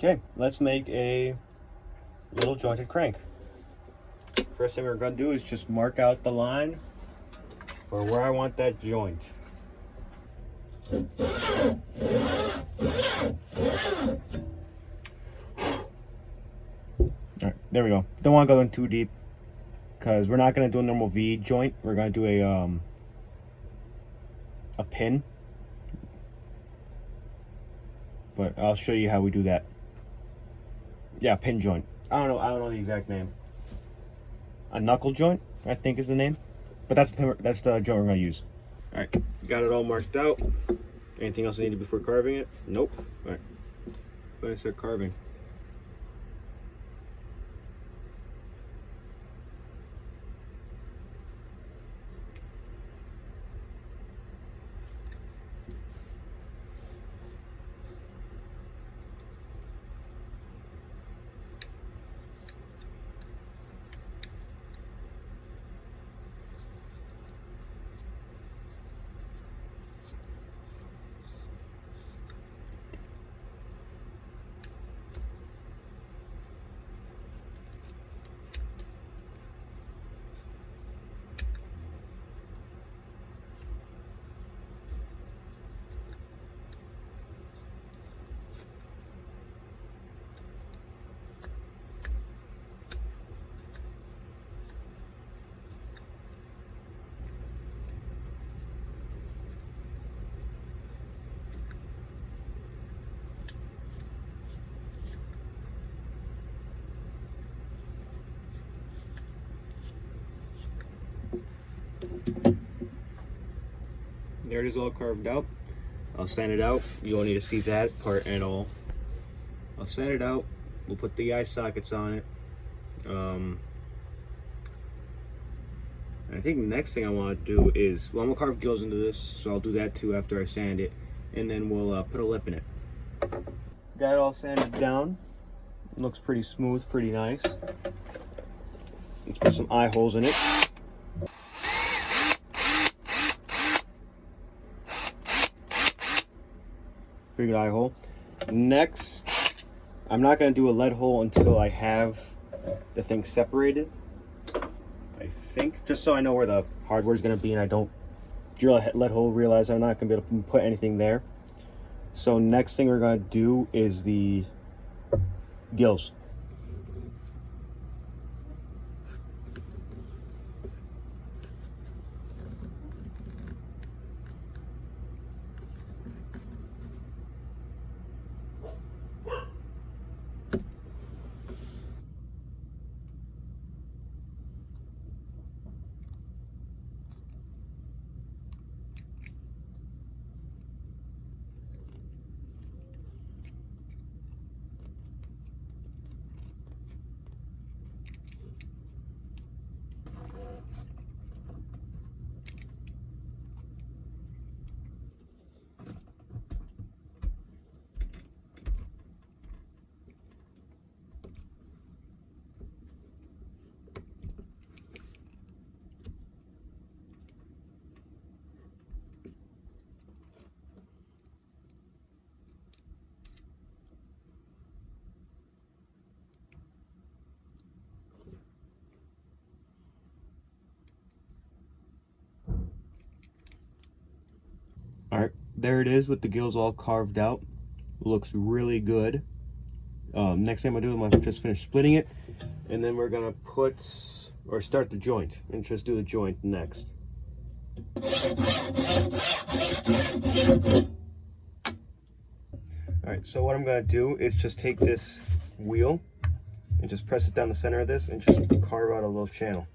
Okay, let's make a little jointed crank. First thing we're gonna do is just mark out the line for where I want that joint. Alright, there we go. Don't want to go in too deep because we're not going to do a normal V joint. We're going to do a pin. But I'll show you how we do that. Yeah, pin joint. I don't know the exact name. A knuckle joint, I think is the name. But that's the joint we're going to use. Alright, got it all marked out. Anything else I needed before carving it? Nope. Alright, go ahead and start carving. There it is, all carved out. I'll sand it out. You won't need to see that part at all. I'll sand it out. We'll put the eye sockets on it. I think the next thing I want to do is, well, I'm gonna carve gills into this, so I'll do that too after I sand it, and then we'll put a lip in it. Got it all sanded down. Looks pretty smooth, pretty nice. Let's put some eye holes in it. Pretty good eye hole. Next, I'm not going to do a lead hole until I have the thing separated. I think, just so I know where the hardware is going to be and I don't drill a lead hole, realize I'm not going to be able to put anything there. So next thing we're going to do is the gills. Alright, there it is with the gills all carved out. Looks really good. Next thing I'm gonna do, I'm gonna just finish splitting it, and then we're gonna start the joint, and just do the joint next. Alright, so what I'm gonna do is just take this wheel and just press it down the center of this and just carve out a little channel.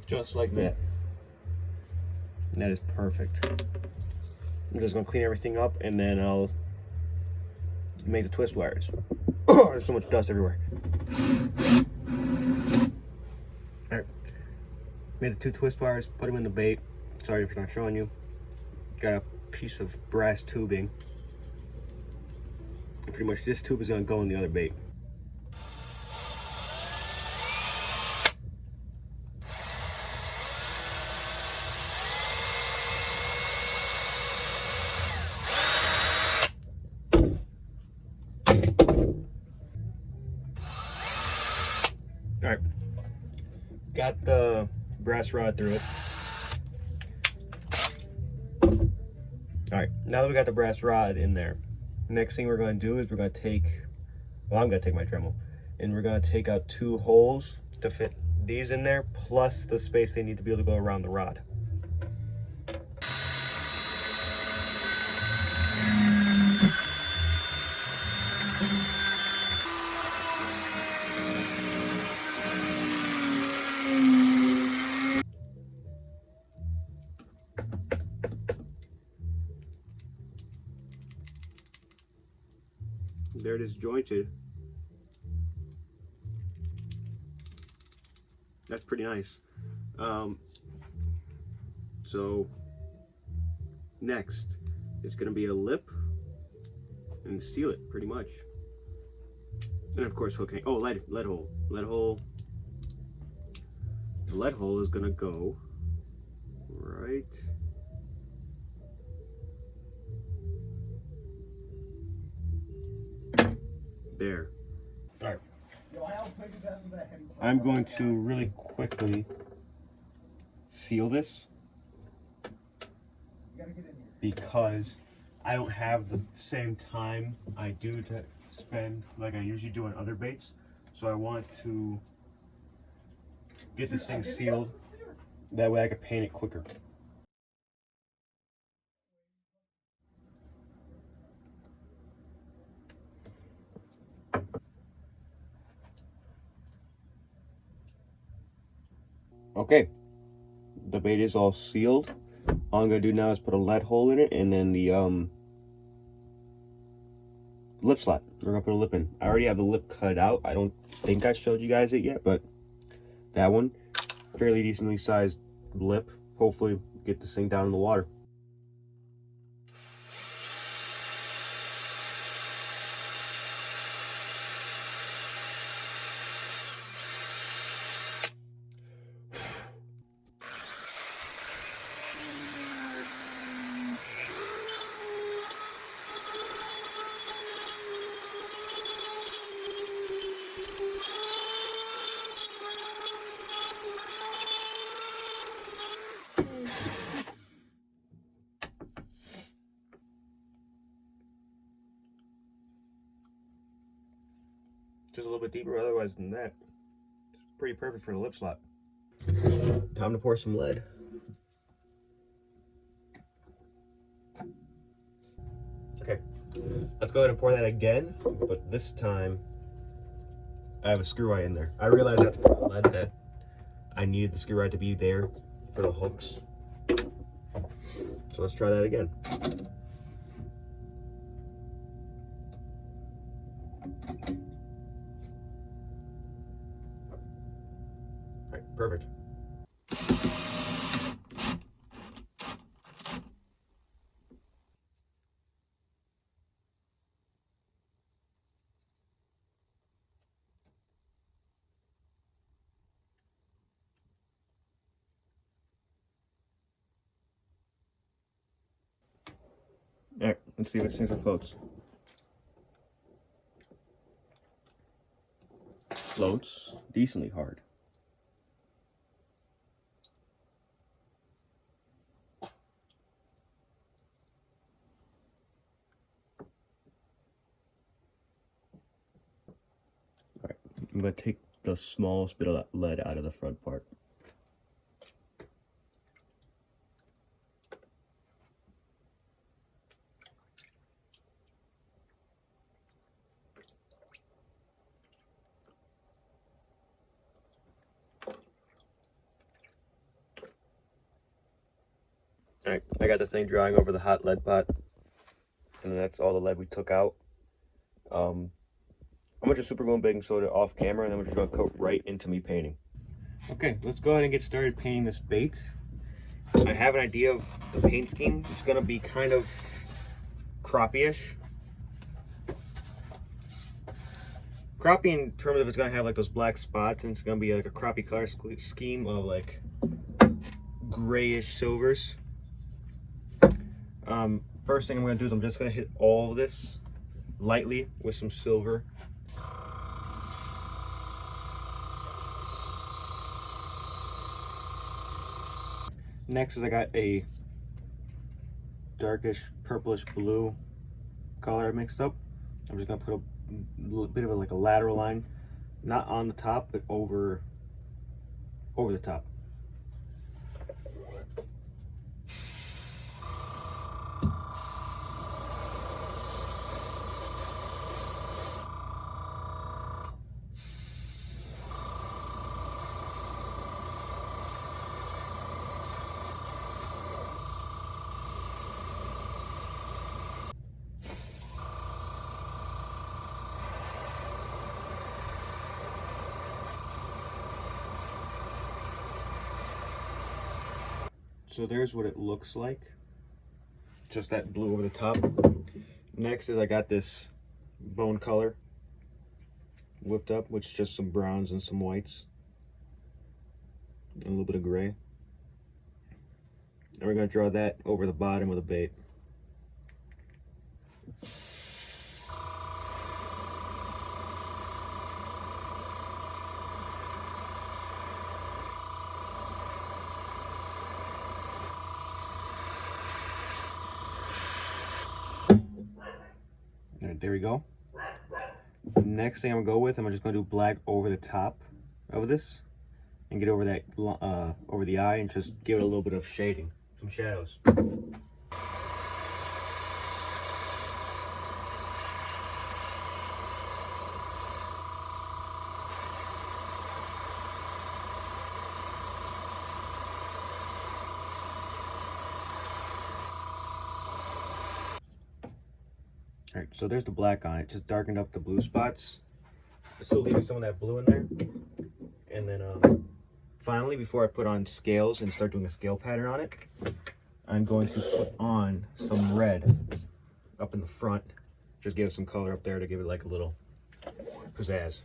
Just like that. And that is perfect. I'm just gonna clean everything up and then I'll make the twist wires. Oh, there's so much dust everywhere. Alright. Made the 2 twist wires, put them in the bait. Sorry if I'm not showing you. got a piece of brass tubing. And pretty much this tube is gonna go in the other bait. All right, got the brass rod through it. All right, now that we got the brass rod in there, next thing we're going to do is we're going to take, well, I'm going to take my Dremel, and we're going to take out 2 holes to fit these in there, plus the space they need to be able to go around the rod. There it is, jointed. That's pretty nice. So next it's going to be a lip and seal it pretty much, and of course hooking. Oh, lead hole. The lead hole is going to go right there. All right, I'm going to really quickly seal this because I don't have the same time I do to spend like I usually do on other baits. So I want to get this thing sealed. That way I can paint it quicker. Okay, the bait is all sealed. All I'm gonna do now is put a lead hole in it, and then the lip slot. We're gonna put a lip in. I already have the lip cut out. I don't think I showed you guys it yet, but that one, fairly decently sized lip. Hopefully get this thing down in the water. Just a little bit deeper, otherwise than that, it's pretty perfect for the lip slot. Time to pour some lead. Okay, let's go ahead and pour that again, but this time I have a screw eye in there. I realized after pouring lead that I needed the screw eye to be there for the hooks. So let's try that again. All right, perfect. All right, let's see if it sinks or floats. Floats decently hard. All right, I'm gonna take the smallest bit of lead out of the front part. All right, I got the thing drying over the hot lead pot, and then that's all the lead we took out. I'm gonna just super glue and baking soda off camera, and then we're just gonna coat right into me painting. Okay, let's go ahead and get started painting this bait. I have an idea of the paint scheme. It's gonna be kind of crappie-ish. Crappie in terms of it's gonna have like those black spots, and it's gonna be like a crappie color scheme of like grayish silvers. First thing I'm gonna do is I'm just gonna hit all of this lightly with some silver. Next is I got a darkish purplish blue color I mixed up. I'm just gonna put a little bit of like a lateral line, not on the top, but over the top. So there's what it looks like. Just that blue over the top. Next is I got this bone color whipped up, which is just some browns and some whites. And a little bit of gray. And we're gonna draw that over the bottom of the bait. All right, there we go. Next thing I'm gonna go with, I'm just gonna do black over the top of this and get over that over the eye and just give it a little bit of shading, some shadows. All right, so there's the black on it. Just darkened up the blue spots. Still leaving some of that blue in there. And then finally, before I put on scales and start doing a scale pattern on it, I'm going to put on some red up in the front. Just give it some color up there to give it like a little pizzazz.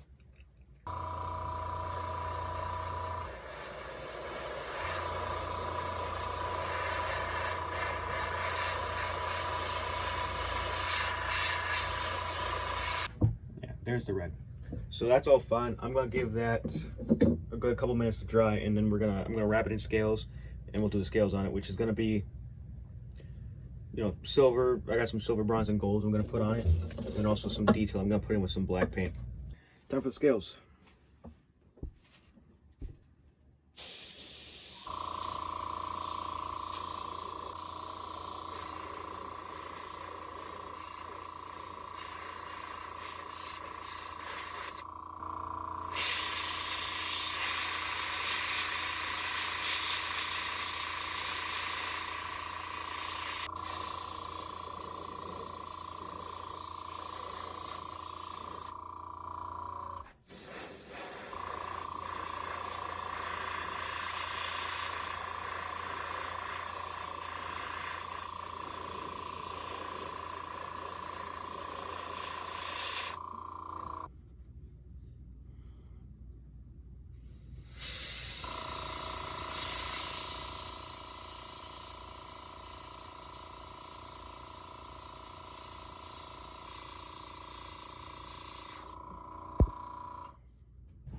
There's the red. So that's all fine. I'm gonna give that a good couple minutes to dry, and then I'm gonna wrap it in scales, and we'll do the scales on it, which is gonna be, you know, silver. I got some silver, bronze, and gold I'm gonna put on it, and also some detail I'm gonna put in with some black paint. Time for the scales.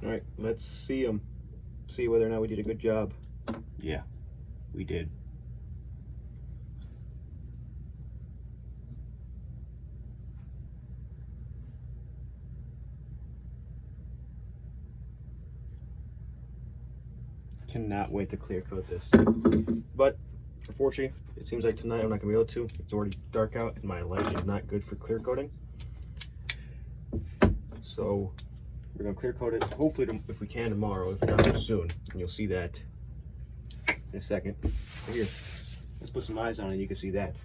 All right, let's see them. See whether or not we did a good job. Yeah, we did. Cannot wait to clear coat this. But unfortunately, it seems like tonight I'm not gonna be able to. It's already dark out and my light is not good for clear coating. So we're gonna clear coat it, hopefully if we can tomorrow, if not soon. And you'll see that in a second. Here, let's put some eyes on it and you can see that.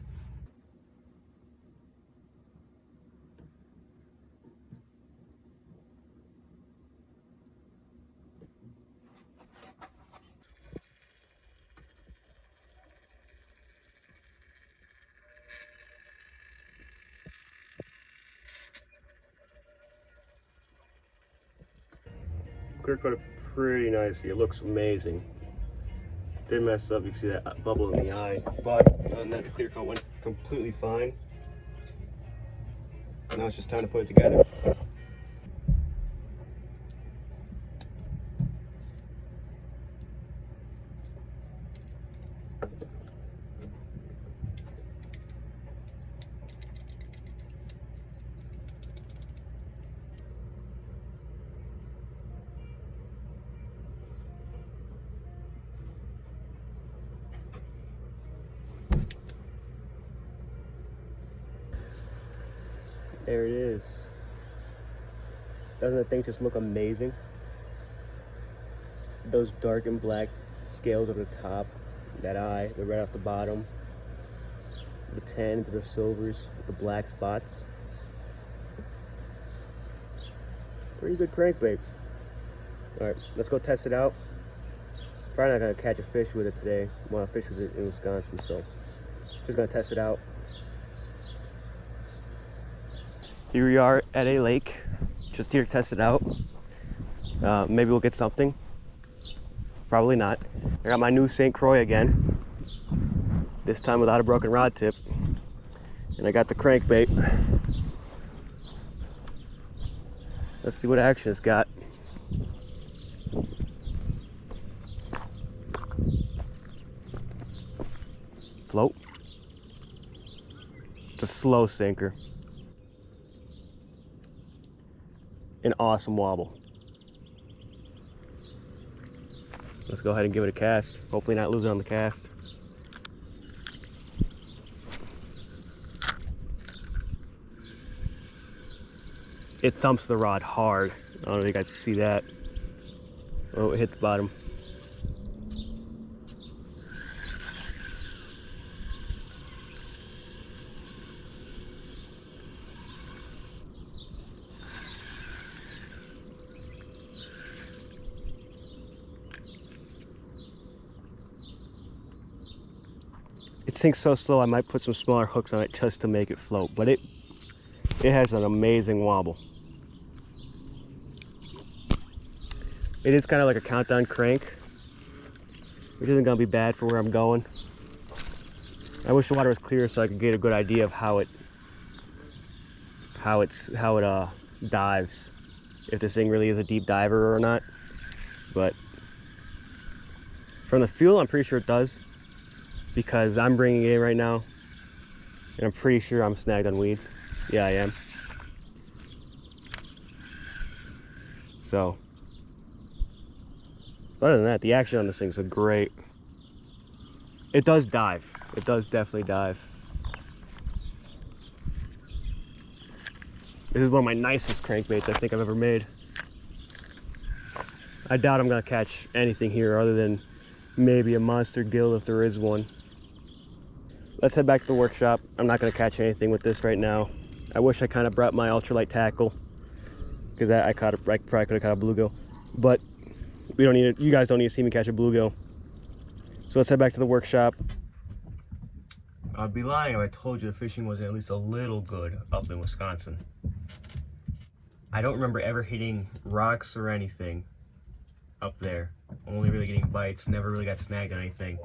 clear coated pretty nicely. It looks amazing. Didn't mess up. You can see that bubble in the eye, but other than that, the clear coat went completely fine. Now it's just time to put it together. There it is. Doesn't the thing just look amazing? Those dark and black scales over the top, that eye, the red off the bottom, the tan into the silvers with the black spots. Pretty good crankbait. All right, let's go test it out. Probably not gonna catch a fish with it today. I want to fish with it in Wisconsin, so just gonna test it out. Here we are at a lake, just here to test it out. Maybe we'll get something. Probably not. I got my new St. Croix again, this time without a broken rod tip. And I got the crankbait. Let's see what action it's got. Float. It's a slow sinker. An awesome wobble. Let's go ahead and give it a cast. Hopefully not lose it on the cast. It thumps the rod hard. I don't know if you guys can see that. Oh, it hit the bottom. It sinks so slow I might put some smaller hooks on it just to make it float, but it has an amazing wobble. It is kind of like a countdown crank, which isn't gonna be bad for where I'm going. I wish the water was clear so I could get a good idea of how it dives, if this thing really is a deep diver or not. But from the feel, I'm pretty sure it does, because I'm bringing it in right now, and I'm pretty sure I'm snagged on weeds. Yeah, I am. So, other than that, the action on this thing's great. It does dive. It does definitely dive. This is one of my nicest crankbaits I think I've ever made. I doubt I'm gonna catch anything here other than maybe a monster gill if there is one. Let's head back to the workshop. I'm not gonna catch anything with this right now. I wish I kind of brought my ultralight tackle, because I probably could have caught a bluegill, but we don't need it. You guys don't need to see me catch a bluegill. So let's head back to the workshop. I'd be lying if I told you the fishing wasn't at least a little good up in Wisconsin. I don't remember ever hitting rocks or anything up there. Only really getting bites, never really got snagged on anything.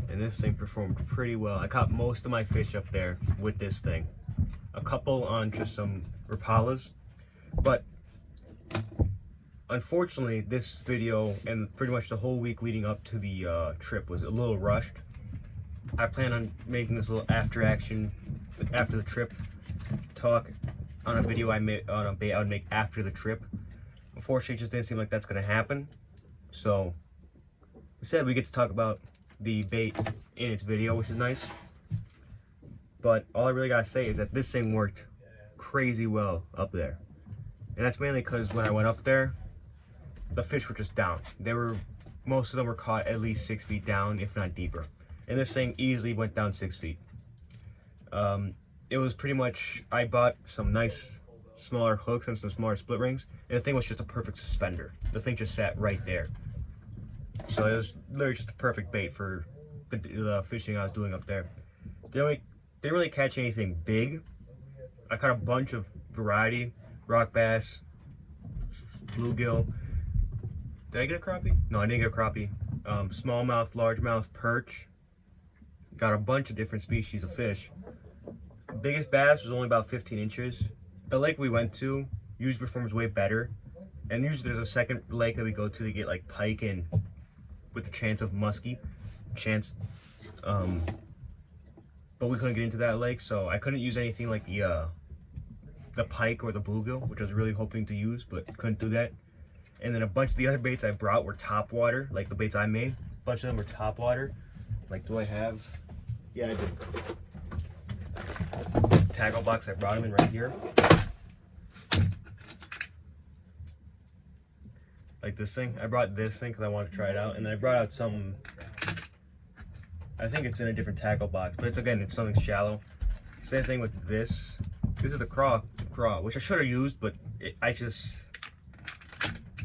And this thing performed pretty well. I caught most of my fish up there with this thing. A couple on just some Rapalas, but unfortunately this video and pretty much the whole week leading up to the trip was a little rushed. I plan on making this a little after action, after the trip talk on a video I made on a bait I would make after the trip. Unfortunately, it just didn't seem like that's going to happen. So instead we get to talk about the bait in its video, which is nice. But all I really gotta say is that this thing worked crazy well up there. And that's mainly because when I went up there, the fish were just down. Most of them were caught at least 6 feet down, if not deeper. And this thing easily went down 6 feet. It was pretty much, I bought some nice smaller hooks and some smaller split rings, and the thing was just a perfect suspender. The thing just sat right there. So it was literally just a perfect bait for the fishing I was doing up there. Didn't really catch anything big. I caught a bunch of variety, rock bass, bluegill, Did I get a crappie? No, I didn't get a crappie. Smallmouth, largemouth, perch. Got a bunch of different species of fish. The biggest bass was only about 15 inches. The lake we went to usually performs way better. And usually there's a second lake that we go to get like pike and with the chance of muskie. But we couldn't get into that lake, so I couldn't use anything like the pike or the bluegill, which I was really hoping to use, but couldn't do that. And then a bunch of the other baits I brought were top water, like the baits I made. A bunch of them were top water. Like, do I have? Yeah, I did. Tackle box, I brought them in right here. Like this thing. I brought this thing because I wanted to try it out. And then I brought out some, I think it's in a different tackle box, but it's something shallow. Same thing with this. This is the craw, which I should have used, but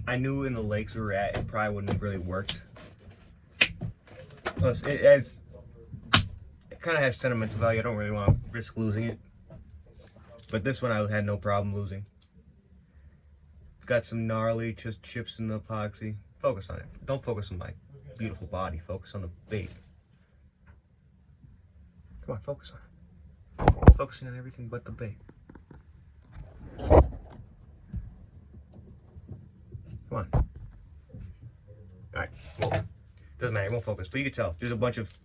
I knew in the lakes we were at, it probably wouldn't have really worked. Plus, it kind of has sentimental value. I don't really want to risk losing it. But this one I had no problem losing. It's got some gnarly just chips in the epoxy. Focus on it. Don't focus on my beautiful body. Focus on the bait. Come on, focus on it. Focusing on everything but the bait. Come on. Alright, well, doesn't matter, it won't focus, but you can tell there's a bunch of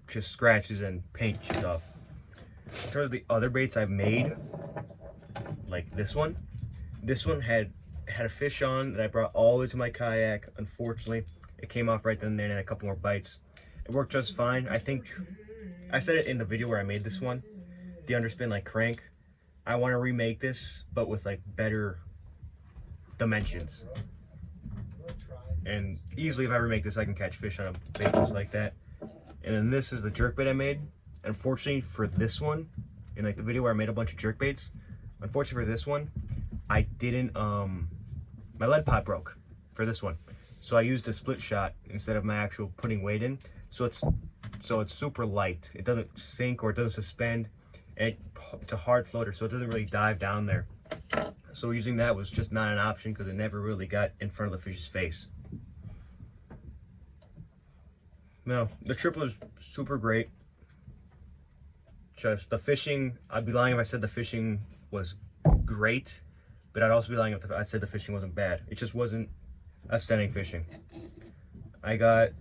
just scratches and paint stuff. In terms of the other baits I've made, like this one had a fish on that I brought all the way to my kayak. Unfortunately, it came off right then and there and had a couple more bites. It worked just fine. I think I said it in the video where I made this one, the underspin like crank. I want to remake this, but with like better dimensions. And easily if I remake this, I can catch fish on a bait just like that. And then this is the jerk bait I made. Unfortunately for this one, in like the video where I made a bunch of jerk baits, unfortunately for this one, I didn't, my lead pot broke for this one. So I used a split shot instead of my actual putting weight in. So it's super light. It doesn't sink or it doesn't suspend. And it's a hard floater, so it doesn't really dive down there. So using that was just not an option because it never really got in front of the fish's face. No, the trip was super great. Just the fishing, I'd be lying if I said the fishing was great, but I'd also be lying if I said the fishing wasn't bad. It just wasn't outstanding fishing. I got,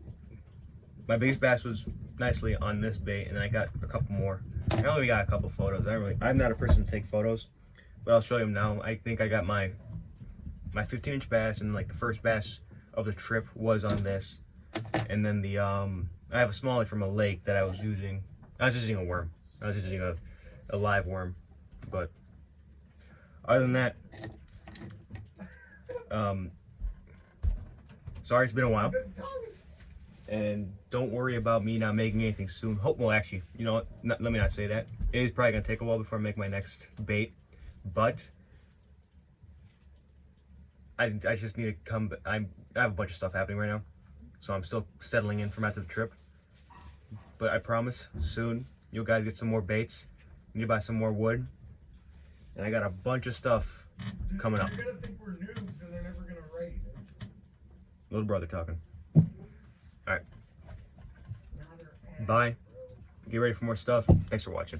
my biggest bass was nicely on this bait, and then I got a couple more. I only got a couple photos. I'm not a person to take photos, but I'll show you them now. I think I got my 15-inch bass, and like the first bass of the trip was on this. And then the I have a smallie from a lake that I was using. I was using a worm. I was using a live worm. But other than that, sorry it's been a while. And don't worry about me not making anything soon. Well, actually, you know what? Let me not say that. It is probably gonna take a while before I make my next bait, but I just need to come. I have a bunch of stuff happening right now, so I'm still settling in from after the trip. But I promise, soon you guys get some more baits. You need to buy some more wood, and I got a bunch of stuff coming up. They're gonna think we're noobs and they're never gonna raid. Little brother talking. All right. Bye. Get ready for more stuff. Thanks for watching.